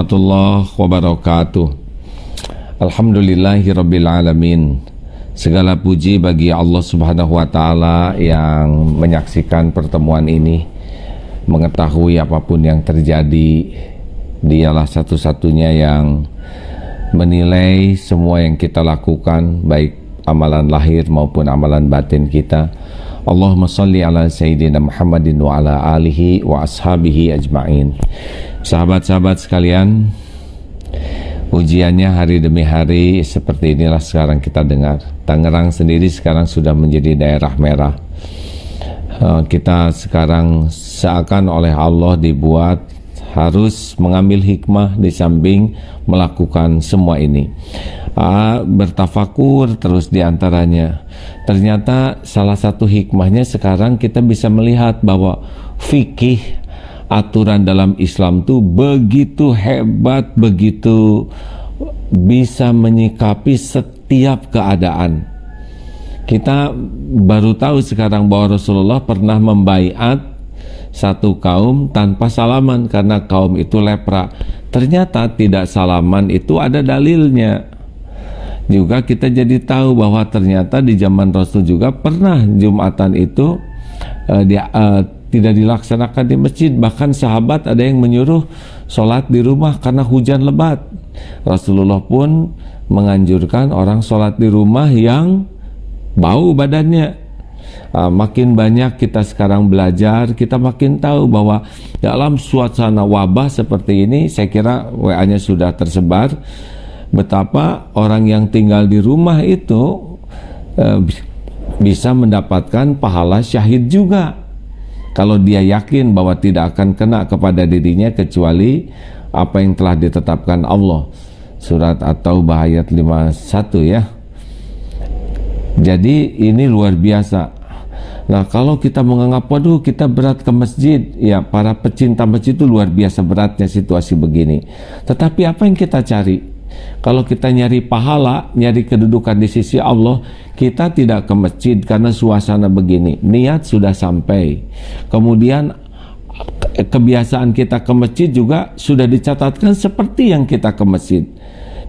warahmatullahi wabarakatuh. Alhamdulillahirabbil alamin. Segala puji bagi Allah Subhanahu wa taala yang menyaksikan pertemuan ini, mengetahui apapun yang terjadi. Dialah satu-satunya yang menilai semua yang kita lakukan, baik amalan lahir maupun amalan batin kita. Allahumma salli ala Sayyidina Muhammadin wa ala alihi wa ashabihi ajma'in. Sahabat-sahabat sekalian, ujiannya hari demi hari seperti inilah sekarang kita dengar. Tangerang sendiri sekarang sudah menjadi daerah merah. Kita sekarang seakan oleh Allah dibuat harus mengambil hikmah di samping melakukan semua ini. Bertafakur terus diantaranya. Ternyata salah satu hikmahnya sekarang kita bisa melihat bahwa fikih, aturan dalam Islam itu begitu hebat, begitu bisa menyikapi setiap keadaan. Kita baru tahu sekarang bahwa Rasulullah pernah membaiat satu kaum tanpa salaman karena kaum itu lepra. Ternyata tidak salaman itu ada dalilnya. Juga kita jadi tahu bahwa ternyata di zaman Rasul juga pernah Jumatan itu tidak dilaksanakan di masjid. Bahkan sahabat ada yang menyuruh sholat di rumah karena hujan lebat. Rasulullah pun menganjurkan orang sholat di rumah yang bau badannya. Makin banyak kita sekarang belajar, kita makin tahu bahwa dalam suasana wabah seperti ini, saya kira WA-nya sudah tersebar, betapa orang yang tinggal di rumah itu bisa mendapatkan pahala syahid juga kalau dia yakin bahwa tidak akan kena kepada dirinya kecuali apa yang telah ditetapkan Allah. Surat At-Taubah ayat 51 ya. Jadi ini luar biasa. Nah, kalau kita menganggap waduh kita berat ke masjid, ya para pecinta masjid itu luar biasa beratnya situasi begini. Tetapi apa yang kita cari? Kalau kita nyari pahala, nyari kedudukan di sisi Allah, kita tidak ke masjid karena suasana begini. Niat sudah sampai. Kemudian kebiasaan kita ke masjid juga sudah dicatatkan seperti yang kita ke masjid.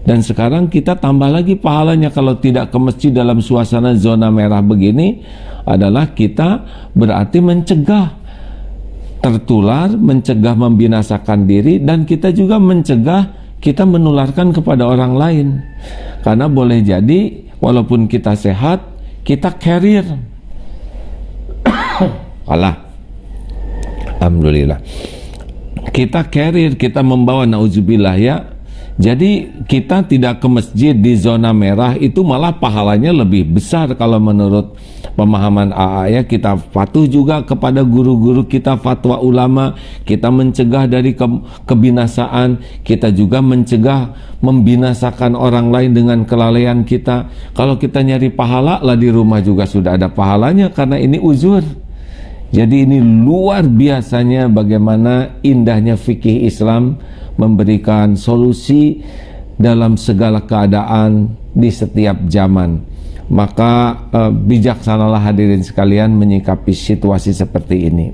Dan sekarang kita tambah lagi pahalanya kalau tidak ke masjid dalam suasana zona merah begini adalah kita berarti mencegah tertular, mencegah membinasakan diri, dan kita juga mencegah kita menularkan kepada orang lain. Karena boleh jadi walaupun kita sehat, kita carrier. Alah, alhamdulillah. Kita carrier, kita membawa, nauzubillah ya. Jadi kita tidak ke masjid di zona merah itu malah pahalanya lebih besar kalau menurut pemahaman AA ya. Kita patuh juga kepada guru-guru kita, fatwa ulama, kita mencegah dari kebinasaan, kita juga mencegah membinasakan orang lain dengan kelalaian kita. Kalau kita nyari pahala lah di rumah juga sudah ada pahalanya karena ini uzur. Jadi ini luar biasanya bagaimana indahnya fikih Islam memberikan solusi dalam segala keadaan di setiap zaman. Maka bijaksanalah hadirin sekalian menyikapi situasi seperti ini.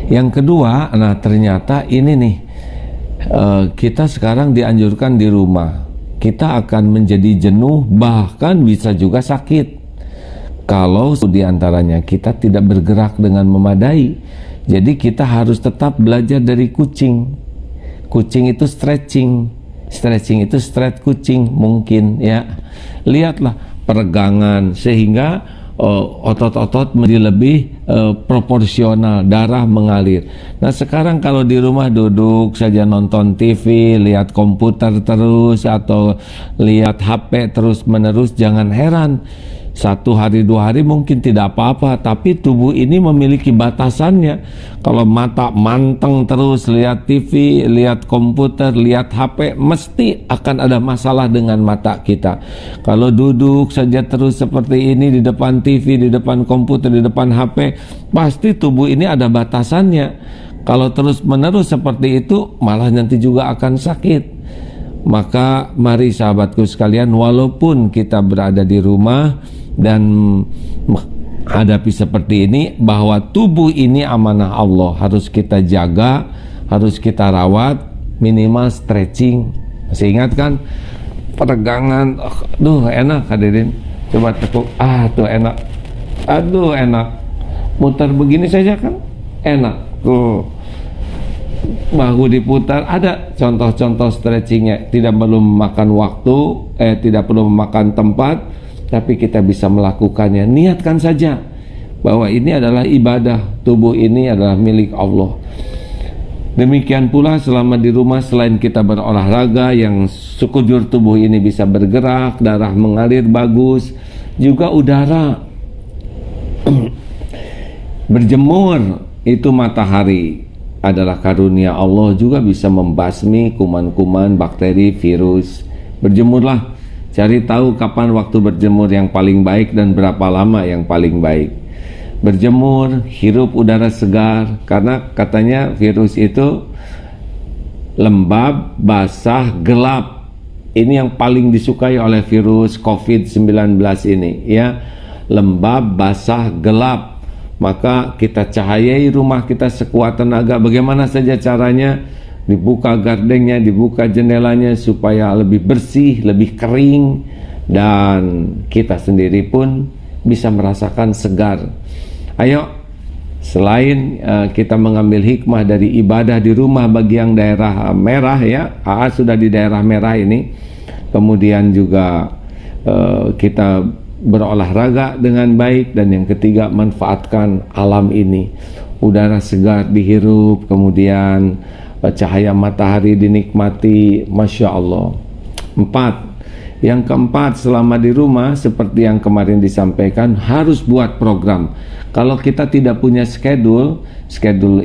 Yang kedua, nah ternyata ini nih, kita sekarang dianjurkan di rumah. Kita akan menjadi jenuh, bahkan bisa juga sakit kalau diantaranya kita tidak bergerak dengan memadai. Jadi kita harus tetap belajar dari kucing. Kucing itu stretching itu stretch kucing mungkin ya. Lihatlah peregangan sehingga otot-otot menjadi lebih proporsional, darah mengalir. Nah sekarang kalau di rumah duduk saja nonton TV, lihat komputer terus atau lihat HP terus menerus, jangan heran. 1 hari 2 hari mungkin tidak apa-apa, tapi tubuh ini memiliki batasannya. Kalau mata manteng terus lihat TV, lihat komputer, lihat HP, mesti akan ada masalah dengan mata kita. Kalau duduk saja terus seperti ini di depan TV, di depan komputer, di depan HP, pasti tubuh ini ada batasannya. Kalau terus menerus seperti itu, malah nanti juga akan sakit. Maka mari sahabatku sekalian, walaupun kita berada di rumah dan hadapi seperti ini, bahwa tubuh ini amanah Allah, harus kita jaga, harus kita rawat, minimal stretching. Masih ingat kan? Peregangan, aduh enak hadirin. Coba tekuk, tuh enak. Aduh enak. Muter begini saja kan enak. Tuh. Bahu diputar, ada contoh-contoh stretchingnya. Tidak perlu memakan waktu, tidak perlu memakan tempat, tapi kita bisa melakukannya. Niatkan saja bahwa ini adalah ibadah, tubuh ini adalah milik Allah. Demikian pula selama di rumah, selain kita berolahraga yang sekujur tubuh ini bisa bergerak, darah mengalir bagus, juga udara. Berjemur itu matahari adalah karunia Allah, juga bisa membasmi kuman-kuman, bakteri, virus. Berjemurlah, cari tahu kapan waktu berjemur yang paling baik dan berapa lama yang paling baik. Berjemur, hirup udara segar, karena katanya virus itu lembab, basah, gelap. Ini yang paling disukai oleh virus COVID-19 ini, ya. Lembab, basah, gelap. Maka kita cahayai rumah kita sekuat tenaga. Bagaimana saja caranya? Dibuka gardengnya, dibuka jendelanya supaya lebih bersih, lebih kering, dan kita sendiri pun bisa merasakan segar. Ayo, selain kita mengambil hikmah dari ibadah di rumah bagi yang daerah merah, ya, sudah di daerah merah ini, kemudian juga kita berolahraga dengan baik, dan yang ketiga, manfaatkan alam ini. Udara segar dihirup, kemudian cahaya matahari dinikmati, Masya Allah. Yang keempat, selama di rumah seperti yang kemarin disampaikan, harus buat program. Kalau kita tidak punya schedule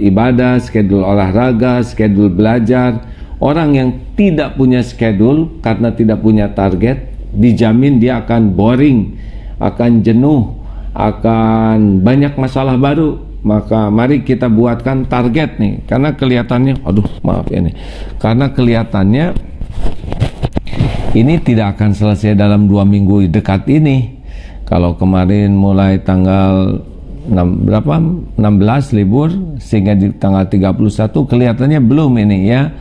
ibadah, schedule olahraga, schedule belajar, orang yang tidak punya schedule karena tidak punya target, dijamin dia akan boring, akan jenuh, akan banyak masalah baru. Maka mari kita buatkan target nih, karena kelihatannya, karena kelihatannya ini tidak akan selesai dalam 2 minggu dekat ini. Kalau kemarin mulai tanggal 16 libur, sehingga di tanggal 31 kelihatannya belum ini, ya,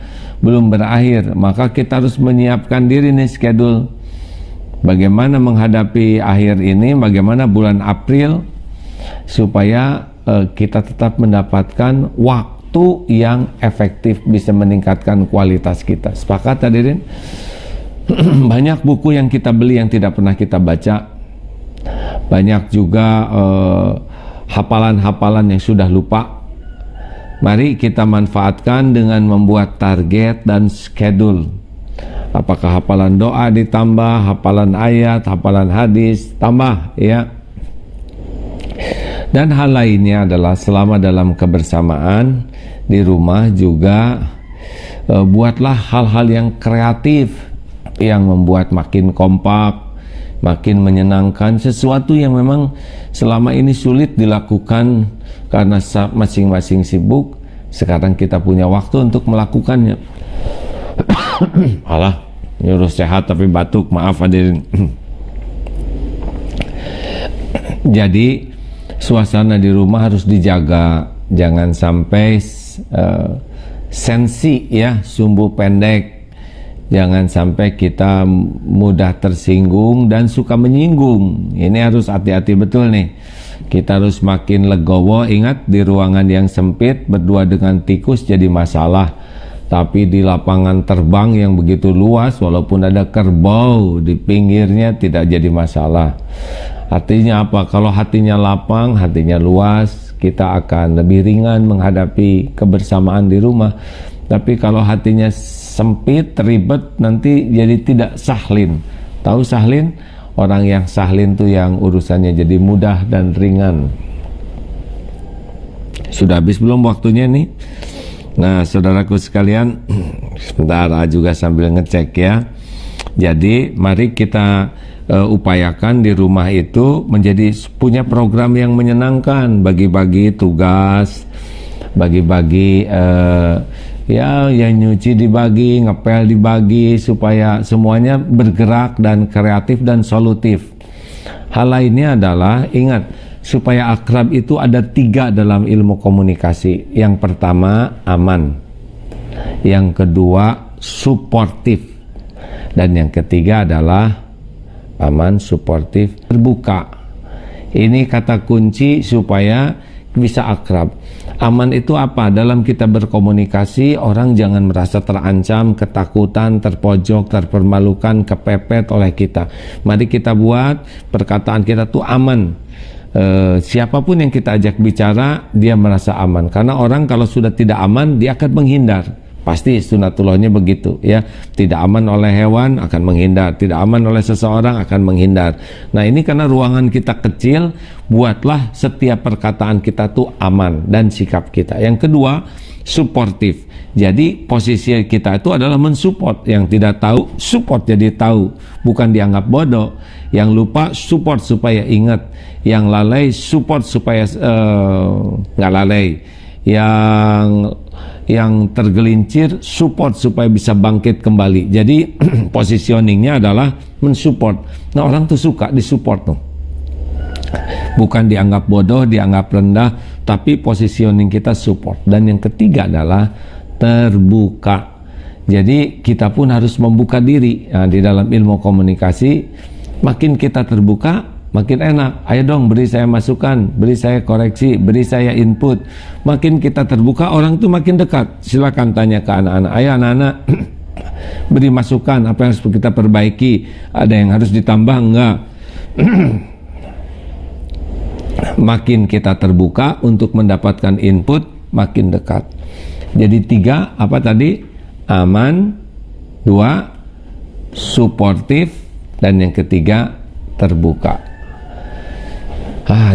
belum berakhir. Maka kita harus menyiapkan diri nih, schedule bagaimana menghadapi akhir ini, bagaimana bulan April, supaya kita tetap mendapatkan waktu yang efektif, bisa meningkatkan kualitas kita. Sepakat hadirin? Banyak buku yang kita beli yang tidak pernah kita baca. Banyak juga hafalan-hafalan yang sudah lupa. Mari kita manfaatkan dengan membuat target dan schedule. Apakah hafalan doa ditambah, hafalan ayat, hafalan hadis tambah, ya. Dan hal lainnya adalah selama dalam kebersamaan di rumah juga buatlah hal-hal yang kreatif yang membuat makin kompak, makin menyenangkan, sesuatu yang memang selama ini sulit dilakukan karena masing-masing sibuk. Sekarang kita punya waktu untuk melakukannya. Alah, nyuruh sehat tapi batuk, maaf hadirin. Jadi suasana di rumah harus dijaga, jangan sampai sensi, ya, sumbu pendek. Jangan sampai kita mudah tersinggung dan suka menyinggung. Ini harus hati-hati betul nih. Kita harus makin legowo. Ingat, di ruangan yang sempit berdua dengan tikus jadi masalah. Tapi di lapangan terbang yang begitu luas, walaupun ada kerbau di pinggirnya, tidak jadi masalah. Artinya apa? Kalau hatinya lapang, hatinya luas, kita akan lebih ringan menghadapi kebersamaan di rumah. Tapi kalau hatinya sempit, ribet, nanti jadi tidak sahlin. Tahu sahlin? Orang yang sahlin tuh yang urusannya jadi mudah dan ringan. Sudah habis belum waktunya nih? Nah, saudaraku sekalian, sebentar juga sambil ngecek, ya. Jadi mari kita upayakan di rumah itu menjadi punya program yang menyenangkan, bagi-bagi tugas, bagi-bagi ya, yang nyuci dibagi, ngepel dibagi, supaya semuanya bergerak dan kreatif dan solutif. Hal lainnya adalah, ingat, supaya akrab itu ada 3 dalam ilmu komunikasi. Yang pertama, aman. yang kedua suportif, dan yang ketiga adalah aman, suportif, terbuka. Ini kata kunci supaya bisa akrab. Aman itu apa? Dalam kita berkomunikasi, orang jangan merasa terancam, ketakutan, terpojok, terpermalukan, kepepet oleh kita. Mari kita buat perkataan kita tuh aman. Siapapun yang kita ajak bicara, dia merasa aman. Karena orang kalau sudah tidak aman, dia akan menghindar. Pasti sunatullahnya begitu ya. Tidak aman oleh hewan akan menghindar, tidak aman oleh seseorang akan menghindar. Nah, ini karena ruangan kita kecil, buatlah setiap perkataan kita tuh aman dan sikap kita. Yang kedua, suportif. Jadi posisi kita itu adalah mensupport. Yang tidak tahu, support jadi tahu, bukan dianggap bodoh. Yang lupa, support supaya ingat. Yang lalai, support supaya nggak lalai. Yang tergelincir, support supaya bisa bangkit kembali. Jadi positioningnya adalah mensupport. Nah, orang tuh suka disupport tuh, bukan dianggap bodoh, dianggap rendah, tapi positioning kita support. Dan yang ketiga adalah terbuka. Jadi kita pun harus membuka diri. Nah, di dalam ilmu komunikasi, makin kita terbuka, makin enak. Ayo dong, beri saya masukan, beri saya koreksi, beri saya input. Makin kita terbuka, orang tuh makin dekat. Silakan tanya ke anak-anak. Ayo anak-anak, beri masukan, apa yang harus kita perbaiki, ada yang harus ditambah, enggak. Makin kita terbuka untuk mendapatkan input, makin dekat. Jadi 3, apa tadi? Aman, 2, suportif, dan yang ketiga, terbuka.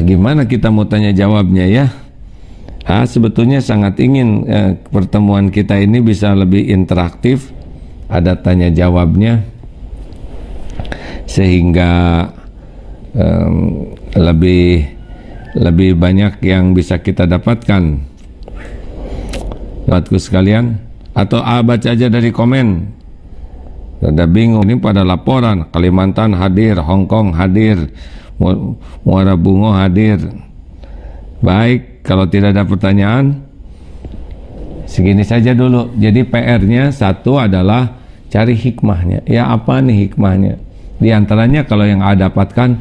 Gimana kita mau tanya jawabnya ya? Sebetulnya sangat ingin pertemuan kita ini bisa lebih interaktif, ada tanya jawabnya, sehingga lebih banyak yang bisa kita dapatkan. Sahabatku sekalian, atau baca aja dari komen. Ada bingung ini pada laporan, Kalimantan hadir, Hong Kong hadir, Muara Bungo hadir. Baik, kalau tidak ada pertanyaan, segini saja dulu. Jadi PR-nya satu adalah cari hikmahnya. Ya, apa nih hikmahnya? Di antaranya kalau yang ada dapatkan,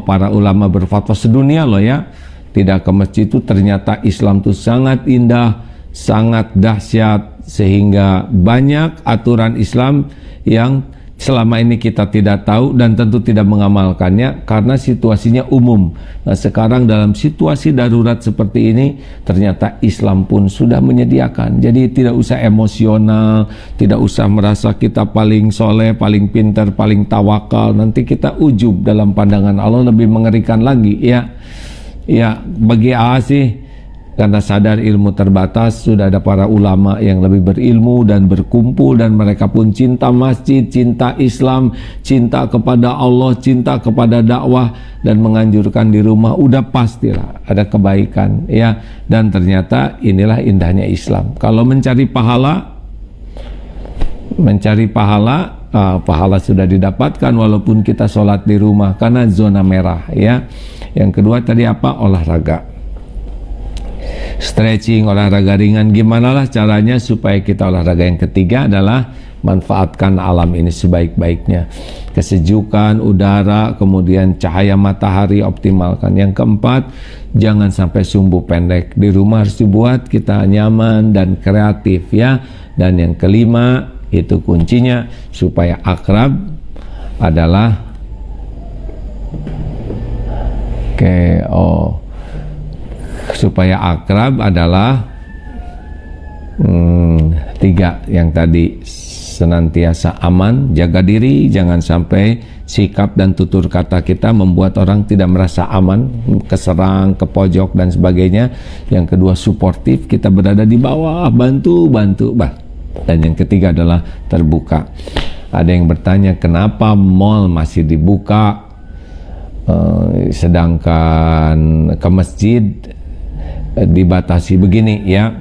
para ulama berfatwa sedunia loh ya, tidak ke masjid itu ternyata Islam itu sangat indah, sangat dahsyat, sehingga banyak aturan Islam yang selama ini kita tidak tahu dan tentu tidak mengamalkannya karena situasinya umum. Nah, sekarang dalam situasi darurat seperti ini, ternyata Islam pun sudah menyediakan. Jadi tidak usah emosional, tidak usah merasa kita paling soleh, paling pintar, paling tawakal. Nanti kita ujub dalam pandangan Allah, lebih mengerikan lagi. Ya, bagi sih, karena sadar ilmu terbatas, sudah ada para ulama yang lebih berilmu dan berkumpul, dan mereka pun cinta masjid, cinta Islam, cinta kepada Allah, cinta kepada dakwah, dan menganjurkan di rumah. Udah pastilah ada kebaikan ya. Dan ternyata inilah indahnya Islam. Kalau mencari pahala, pahala sudah didapatkan walaupun kita sholat di rumah karena zona merah ya. Yang kedua tadi apa? Olahraga, stretching, olahraga ringan. Gimana lah caranya supaya kita olahraga? Yang ketiga adalah manfaatkan alam ini sebaik-baiknya. Kesejukan udara, kemudian cahaya matahari optimalkan. Yang keempat, jangan sampai sumbu pendek. Di rumah harus dibuat kita nyaman dan kreatif ya. Dan yang kelima, itu kuncinya supaya akrab adalah supaya akrab adalah 3 yang tadi, senantiasa aman, jaga diri, jangan sampai sikap dan tutur kata kita membuat orang tidak merasa aman, keserang, ke pojok dan sebagainya. Yang kedua suportif, kita berada di bawah, bantu. Dan yang ketiga adalah terbuka. Ada yang bertanya kenapa mall masih dibuka sedangkan ke masjid dibatasi begini ya.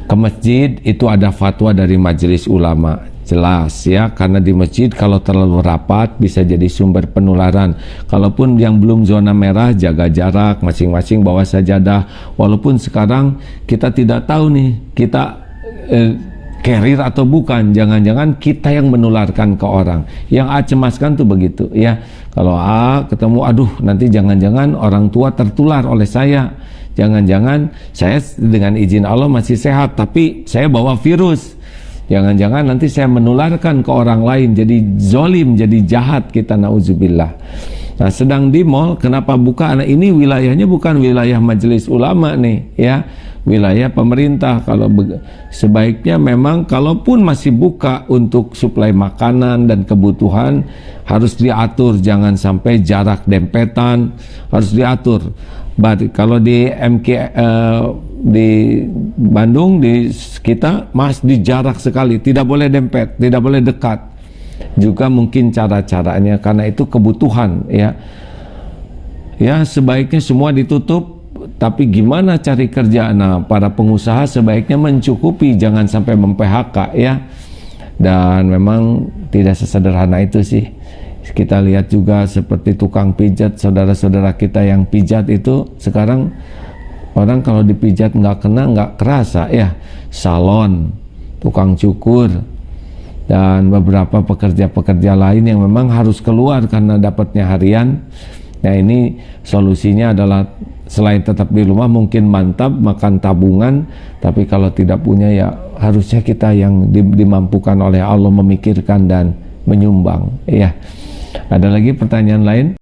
Ke masjid itu ada fatwa dari majelis ulama, jelas ya, karena di masjid kalau terlalu rapat bisa jadi sumber penularan. Kalaupun yang belum zona merah, jaga jarak, masing-masing bawa sajadah. Walaupun sekarang kita tidak tahu nih, kita carrier atau bukan, jangan-jangan kita yang menularkan ke orang. Yang A cemaskan tuh begitu ya, kalau A ketemu, aduh nanti jangan-jangan orang tua tertular oleh saya, jangan-jangan saya dengan izin Allah masih sehat tapi saya bawa virus, jangan-jangan nanti saya menularkan ke orang lain, jadi zolim, jadi jahat kita, nauzubillah. Nah, sedang di mall, kenapa buka? Nah, ini wilayahnya bukan wilayah majelis ulama nih ya, wilayah pemerintah. Kalau sebaiknya memang kalaupun masih buka untuk suplai makanan dan kebutuhan harus diatur, jangan sampai jarak dempetan, harus diatur. Kalau di MK di Bandung di kita masih jarak sekali, tidak boleh dempet, tidak boleh dekat. Juga mungkin cara-caranya karena itu kebutuhan ya. Ya, sebaiknya semua ditutup. Tapi gimana cari kerja? Nah, para pengusaha sebaiknya mencukupi, jangan sampai mem-PHK ya. Dan memang tidak sesederhana itu sih. Kita lihat juga seperti tukang pijat, saudara-saudara kita yang pijat itu sekarang orang kalau dipijat nggak kena nggak kerasa ya. Salon, tukang cukur, dan beberapa pekerja-pekerja lain yang memang harus keluar karena dapatnya harian. Nah, ini solusinya adalah selain tetap di rumah mungkin mantap makan tabungan, tapi kalau tidak punya ya harusnya kita yang dimampukan oleh Allah memikirkan dan menyumbang ya. Ada lagi pertanyaan lain?